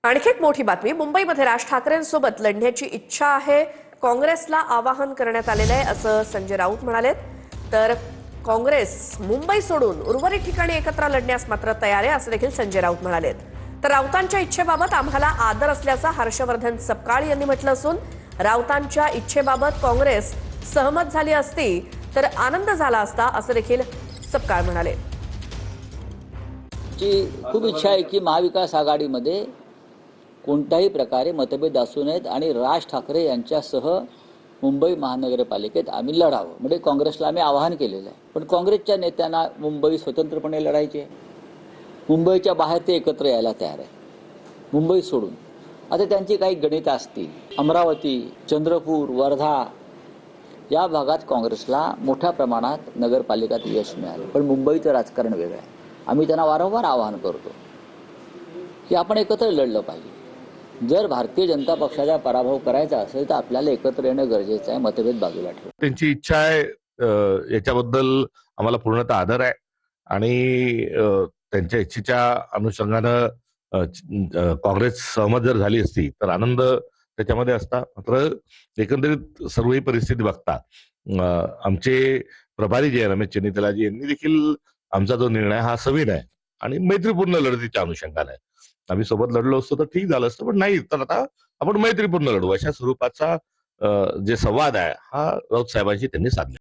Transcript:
आणखी एक मोठी बातमी, मुंबईमध्ये राज ठाकरेंसोबत लढण्याची इच्छा आहे, काँग्रेसला आवाहन करण्यात आलेलं आहे असं संजय राऊत म्हणाले। तर काँग्रेस मुंबई सोडून उर्वरित ठिकाणी एकत्र लढण्यास मात्र तयार आहे असं देखील संजय राऊत म्हणाले। तर राऊतांच्या इच्छेबाबत आम्हाला आदर असल्याचं हर्षवर्धन सपकाळ यांनी म्हटलं असून राऊतांच्या इच्छेबाबत काँग्रेस सहमत झाली असती तर आनंद झाला असता असं देखील सपकाळ म्हणाले। खूप इच्छा आहे की महाविकास आघाडीमध्ये कोणत्याही प्रकारे मतभेद असू नयेत आणि राज ठाकरे यांच्यासह मुंबई महानगरपालिकेत आम्ही लढावं, म्हणजे काँग्रेसला आम्ही आवाहन केलेलं आहे। पण काँग्रेसच्या नेत्यांना मुंबई स्वतंत्रपणे लढायची आहे, मुंबईच्या बाहेर ते एकत्र यायला तयार आहे, मुंबई सोडून। आता त्यांची काही गणितं असतील, अमरावती, चंद्रपूर, वर्धा या भागात काँग्रेसला मोठ्या प्रमाणात नगरपालिकात यश मिळालं, पण मुंबईचं राजकारण वेगळं आहे। आम्ही त्यांना वारंवार आवाहन करतो की आपण एकत्र लढलं पाहिजे। जर भारतीय जनता पक्षाचा पराभव करायचा असेल तर आपल्याला एकत्र येणं गरजेचं आहे, मतभेद बाजूला ठेवून। त्यांची इच्छा आहे, याच्याबद्दल आम्हाला पूर्णतः आदर आहे आणि त्यांच्या इच्छेच्या अनुषंगानं काँग्रेस सहमत जर झाली असती तर आनंद त्याच्यामध्ये असता। मात्र एकंदरीत सर्व ही परिस्थिती बघता आमचे प्रभारी जे रमेश चेन्नीतलाजी यांनी देखील आमचा जो निर्णय हा सविनय आहे आणि मैत्रीपूर्ण लढतीच्या अनुषंगाने आहे। आम्ही सोबत लढलो असतो तर ठीक झालं असतं, पण नाही, तर आता आपण मैत्रीपूर्ण लढू अशा स्वरूपाचा जे संवाद आहे हा राऊत साहेबांशी त्यांनी साधला।